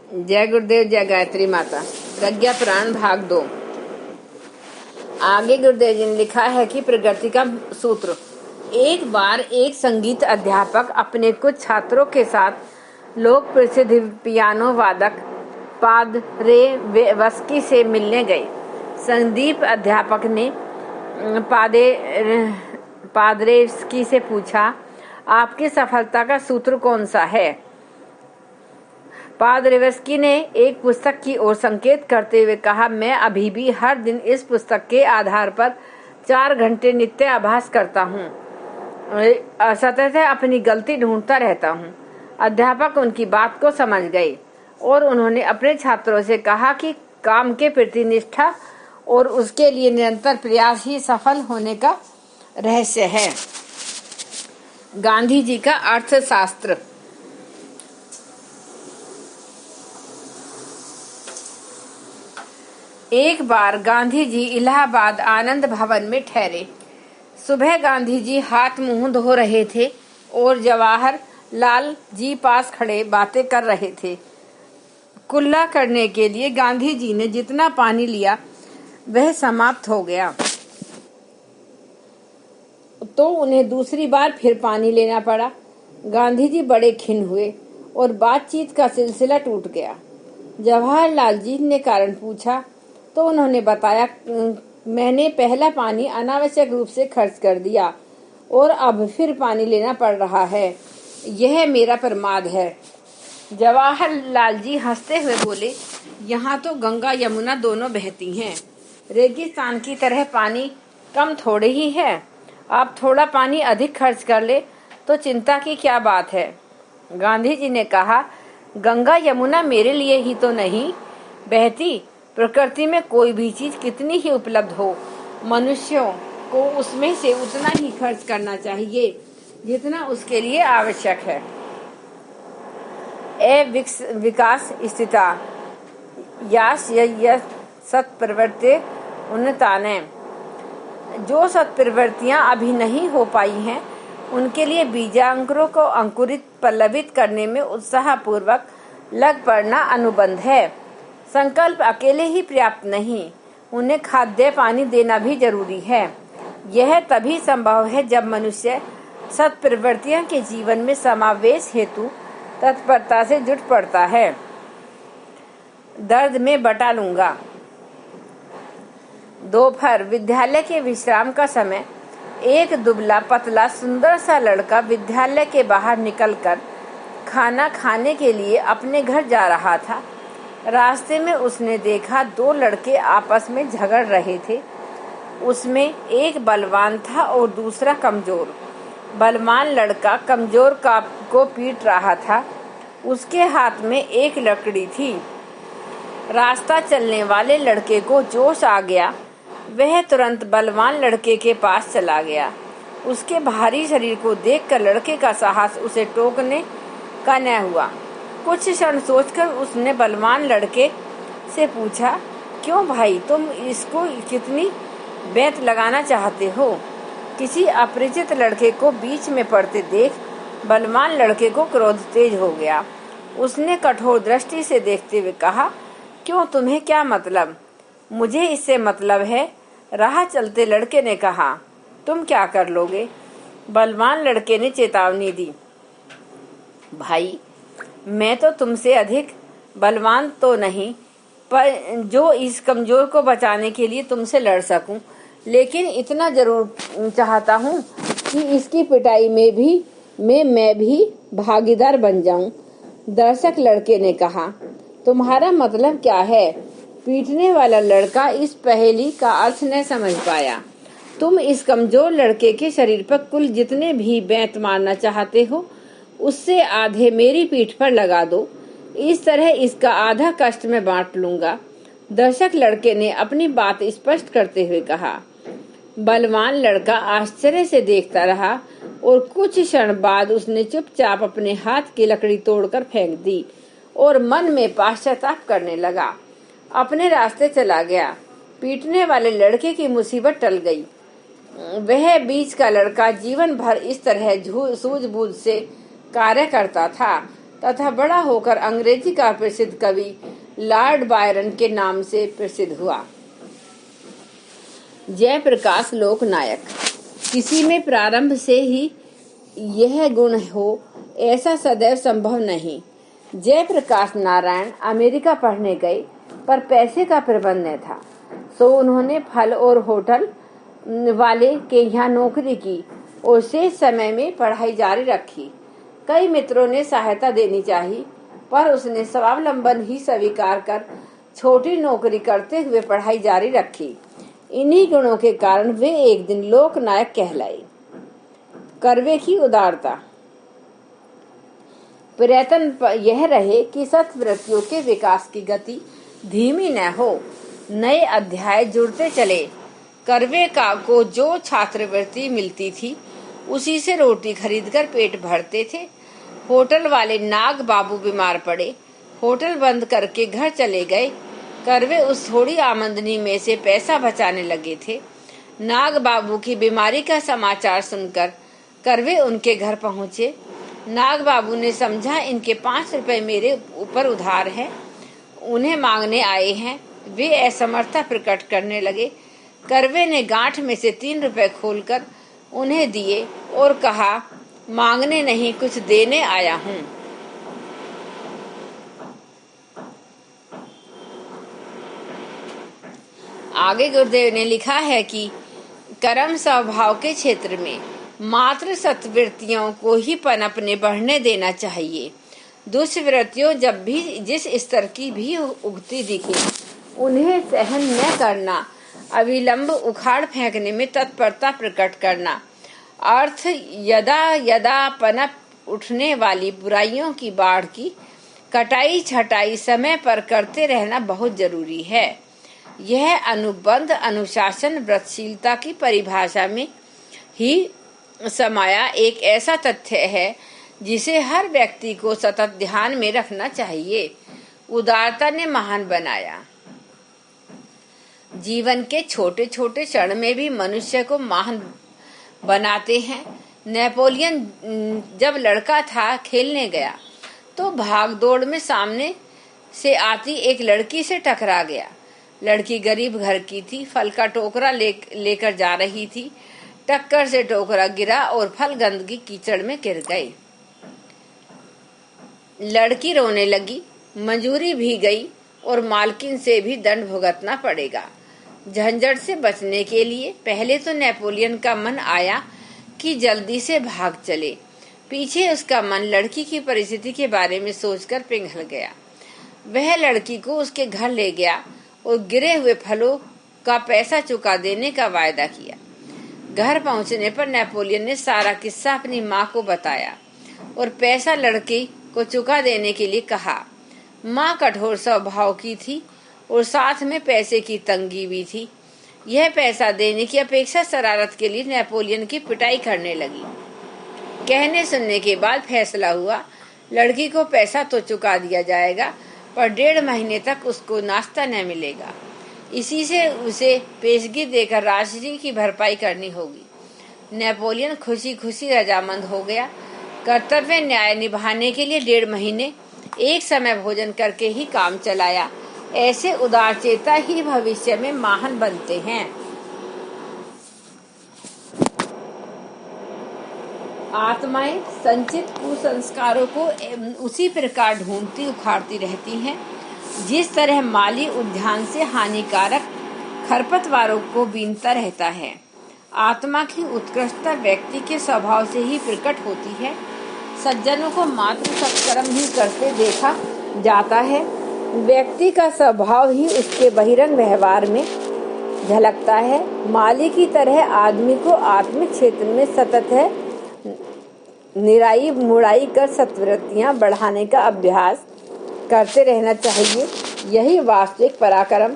जय गुरुदेव, जय गायत्री माता। प्रज्ञा पुराण भाग 2। आगे गुरुदेव जी ने लिखा है कि प्रगति का सूत्र। एक बार एक संगीत अध्यापक अपने कुछ छात्रों के साथ लोक प्रसिद्ध पियानो वादक पादरेवस्की से मिलने गए। संदीप अध्यापक ने पादरेवस्की से पूछा, आपकी सफलता का सूत्र कौन सा है? पादरेवस्की ने एक पुस्तक की ओर संकेत करते हुए कहा, मैं अभी भी हर दिन इस पुस्तक के आधार पर 4 घंटे नित्य अभ्यास करता हूँ, सतत अपनी गलती ढूंढता रहता हूँ। अध्यापक उनकी बात को समझ गए और उन्होंने अपने छात्रों से कहा कि काम के प्रति निष्ठा और उसके लिए निरंतर प्रयास ही सफल होने का रहस्य है। गांधी जी का अर्थशास्त्र। एक बार गांधी जी इलाहाबाद आनंद भवन में ठहरे। सुबह गांधी जी हाथ मुंह धो रहे थे और जवाहर लाल जी पास खड़े बातें कर रहे थे। कुल्ला करने के लिए गांधी जी ने जितना पानी लिया वह समाप्त हो गया, तो उन्हें दूसरी बार फिर पानी लेना पड़ा। गांधी जी बड़े खिन्न हुए और बातचीत का सिलसिला टूट गया। जवाहर लाल जी ने कारण पूछा तो उन्होंने बताया, मैंने पहला पानी अनावश्यक रूप से खर्च कर दिया और अब फिर पानी लेना पड़ रहा है। यह मेरा प्रमाद है। जवाहर लाल जी हंसते हुए बोले, यहाँ तो गंगा यमुना दोनों बहती हैं। रेगिस्तान की तरह पानी कम थोड़े ही है। आप थोड़ा पानी अधिक खर्च कर ले तो चिंता की क्या बात है। गांधी जी ने कहा, गंगा यमुना मेरे लिए ही तो नहीं बहती। प्रकृति में कोई भी चीज कितनी ही उपलब्ध हो, मनुष्यों को उसमें से उतना ही खर्च करना चाहिए जितना उसके लिए आवश्यक है। विकास स्थिता यास सत्प्रवृत्ति उन्नताने। जो सत्प्रवृत्तियां अभी नहीं हो पाई हैं, उनके लिए बीजांकुरों को अंकुरित पल्लवित करने में उत्साहपूर्वक लग पड़ना अनुबंध है। संकल्प अकेले ही पर्याप्त नहीं, उन्हें खाद्य पानी देना भी जरूरी है। यह तभी संभव है जब मनुष्य सत्प्रवृत्तियों के जीवन में समावेश हेतु तत्परता से जुट पड़ता है। दर्द में बटा लूंगा। दोपहर विद्यालय के विश्राम का समय। एक दुबला पतला सुंदर सा लड़का विद्यालय के बाहर निकलकर खाना खाने के लिए अपने घर जा रहा था। रास्ते में उसने देखा 2 लड़के आपस में झगड़ रहे थे। उसमें एक बलवान था और दूसरा कमजोर। बलवान लड़का कमजोर को पीट रहा था। उसके हाथ में एक लकड़ी थी। रास्ता चलने वाले लड़के को जोश आ गया। वह तुरंत बलवान लड़के के पास चला गया। उसके भारी शरीर को देखकर लड़के का साहस उसे टोकने का न हुआ। कुछ क्षण सोचकर उसने बलवान लड़के से पूछा, क्यों भाई, तुम इसको कितनी बेत लगाना चाहते हो? किसी अपरिचित लड़के को बीच में पड़ते देख बलवान लड़के को क्रोध तेज हो गया। उसने कठोर दृष्टि से देखते हुए कहा, क्यों, तुम्हें क्या मतलब? मुझे इससे मतलब है। राह चलते लड़के ने कहा, तुम क्या कर लोगे? बलवान लड़के ने चेतावनी दी, भाई, मैं तो तुमसे अधिक बलवान तो नहीं, पर जो इस कमजोर को बचाने के लिए तुमसे लड़ सकूं, लेकिन इतना जरूर चाहता हूं कि इसकी पिटाई में मैं भी भागीदार बन जाऊं। दर्शक लड़के ने कहा, तुम्हारा मतलब क्या है? पीटने वाला लड़का इस पहेली का अर्थ न समझ पाया। तुम इस कमजोर लड़के के शरीर पर कुल जितने भी बेंत मारना चाहते हो, उससे आधे मेरी पीठ पर लगा दो। इस तरह इसका आधा कष्ट मैं बांट लूंगा। दर्शक लड़के ने अपनी बात स्पष्ट करते हुए कहा। बलवान लड़का आश्चर्य से देखता रहा और कुछ क्षण बाद उसने चुपचाप अपने हाथ की लकड़ी तोड़कर फेंक दी और मन में पश्चाताप करने लगा। अपने रास्ते चला गया। पीटने वाले लड़के की मुसीबत टल गई। वह बीच का लड़का जीवन भर इस तरह सूझबूझ से कार्य करता था तथा बड़ा होकर अंग्रेजी का प्रसिद्ध कवि लॉर्ड बायरन के नाम से प्रसिद्ध हुआ। जयप्रकाश लोकनायक। किसी में प्रारंभ से ही यह गुण हो ऐसा सदैव संभव नहीं। जयप्रकाश नारायण अमेरिका पढ़ने गए, पर पैसे का प्रबंध न था, सो उन्होंने फल और होटल वाले के यहाँ नौकरी की और शेष समय में पढ़ाई जारी रखी। कई मित्रों ने सहायता देनी चाहिए, पर उसने स्वावलंबन ही स्वीकार कर छोटी नौकरी करते हुए पढ़ाई जारी रखी। इन्हीं गुणों के कारण वे एक दिन लोकनायक कहलाए। कर्वे की उदारता। प्रयत्न यह रहे कि सत्वृत्तियों के विकास की गति धीमी न हो, नए अध्याय जुड़ते चले। कर्वे को जो छात्रवृत्ति मिलती थी उसी से रोटी खरीदकर पेट भरते थे। होटल वाले नाग बाबू बीमार पड़े, होटल बंद करके घर चले गए। कर्वे उस थोड़ी आमदनी में से पैसा बचाने लगे थे। नाग बाबू की बीमारी का समाचार सुनकर कर्वे उनके घर पहुंचे। नाग बाबू ने समझा इनके 5 रुपए मेरे ऊपर उधार है, उन्हें मांगने आए हैं। वे असमर्थता प्रकट करने लगे। कर्वे ने गांठ में से 3 रुपए खोलकर उन्हें दिए और कहा, मांगने नहीं, कुछ देने आया हूँ। आगे गुरुदेव ने लिखा है कि कर्म स्वभाव के क्षेत्र में मात्र सत्वृत्तियों को ही पनपने बढ़ने देना चाहिए। दुष्वृत्तियों जब भी जिस स्तर की भी उगती दिखे उन्हें सहन न करना, अविलंब उखाड़ फेंकने में तत्परता प्रकट करना। अर्थ यदा यदा पनप उठने वाली बुराइयों की बाढ़ की कटाई छटाई समय पर करते रहना बहुत जरूरी है। यह अनुबंध अनुशासन व्रतशीलता की परिभाषा में ही समाया एक ऐसा तथ्य है जिसे हर व्यक्ति को सतत ध्यान में रखना चाहिए। उदारता ने महान बनाया। जीवन के छोटे छोटे क्षण में भी मनुष्य को महान बनाते हैं। नेपोलियन जब लड़का था खेलने गया तो भागदौड़ में सामने से आती एक लड़की से टकरा गया। लड़की गरीब घर की थी, फल का टोकरा लेकर जा रही थी। टक्कर से टोकरा गिरा और फल गंदगी कीचड़ में गिर गए। लड़की रोने लगी, मजूरी भी गई और मालकिन से भी दंड भुगतना पड़ेगा। झंझट से बचने के लिए पहले तो नेपोलियन का मन आया कि जल्दी से भाग चले। पीछे उसका मन लड़की की परिस्थिति के बारे में सोचकर पिघल गया। वह लड़की को उसके घर ले गया और गिरे हुए फलों का पैसा चुका देने का वायदा किया। घर पहुंचने पर नेपोलियन ने सारा किस्सा अपनी माँ को बताया और पैसा लड़की को चुका देने के लिए कहा। माँ कठोर स्वभाव की थी और साथ में पैसे की तंगी भी थी। यह पैसा देने की अपेक्षा शरारत के लिए नेपोलियन की पिटाई करने लगी। कहने सुनने के बाद फैसला हुआ, लड़की को पैसा तो चुका दिया जाएगा, पर 1.5 महीने तक उसको नाश्ता न मिलेगा। इसी से उसे पेशगी देकर राशि की भरपाई करनी होगी। नेपोलियन खुशी खुशी रजामंद हो गया। कर्तव्य न्याय निभाने के लिए 1.5 महीने एक समय भोजन करके ही काम चलाया। ऐसे उदारचेता ही भविष्य में महान बनते हैं। आत्माएं संचित कुसंस्कारों को उसी प्रकार ढूंढती उखाड़ती रहती हैं जिस तरह माली उद्यान से हानिकारक खरपतवारों को बीनता रहता है। आत्मा की उत्कृष्टता व्यक्ति के स्वभाव से ही प्रकट होती है। सज्जनों को मात्र सत्कर्म ही करते देखा जाता है। व्यक्ति का स्वभाव ही उसके बहिरंग व्यवहार में झलकता है। माली की तरह आदमी को आत्मिक क्षेत्र में सतत है निराई मुड़ाई कर सत्वृत्तियां बढ़ाने का अभ्यास करते रहना चाहिए। यही वास्तविक पराक्रम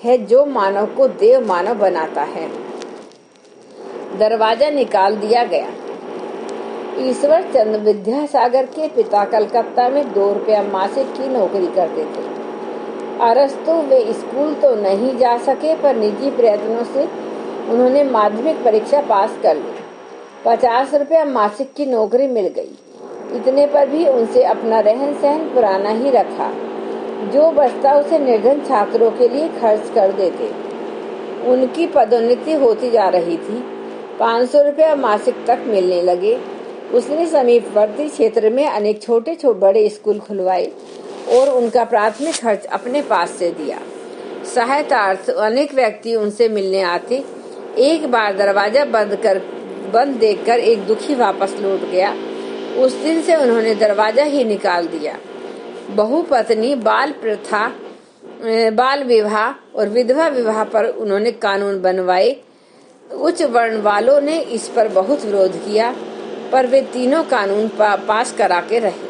है जो मानव को देव मानव बनाता है। दरवाजा निकाल दिया गया। ईश्वर चंद्र विद्यासागर के पिता कलकत्ता में 2 रुपया मासिक की नौकरी करते थे। अरस्तु वे स्कूल तो नहीं जा सके, पर निजी प्रयत्नों से उन्होंने माध्यमिक परीक्षा पास कर ली। 50 रुपया मासिक की नौकरी मिल गई। इतने पर भी उनसे अपना रहन सहन पुराना ही रखा। जो बचता उसे निर्धन छात्रों के लिए खर्च कर देते। उनकी पदोन्नति होती जा रही थी। 500 रुपया मासिक तक मिलने लगे। उसने समीपवर्ती क्षेत्र में अनेक छोटे बड़े स्कूल खुलवाए और उनका प्राथमिक खर्च अपने पास से दिया। सहायतार्थ अनेक व्यक्ति उनसे मिलने आते। एक बार दरवाजा बंद देखकर एक दुखी वापस लौट गया। उस दिन से उन्होंने दरवाजा ही निकाल दिया। बहुपत्नी, बाल प्रथा, बाल विवाह और विधवा विवाह पर उन्होंने कानून बनवाए। उच्च वर्ण वालों ने इस पर बहुत विरोध किया, पर वे तीनों कानून पास करा के रहे।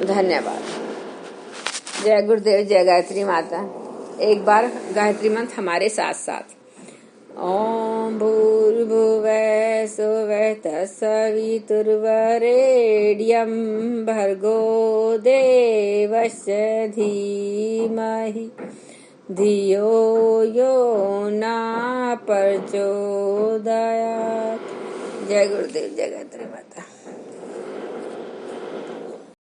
धन्यवाद। जय गुरुदेव, जय गायत्री माता। एक बार गायत्री मंत्र हमारे साथ साथ। ओम भूर्भुवः स्वः तत्सवितुर्वरेण्यं भर्गो देवस्य धीमहि धियो यो न प्रचोदयात्। जय गुरुदेव, जय गायत्री माता।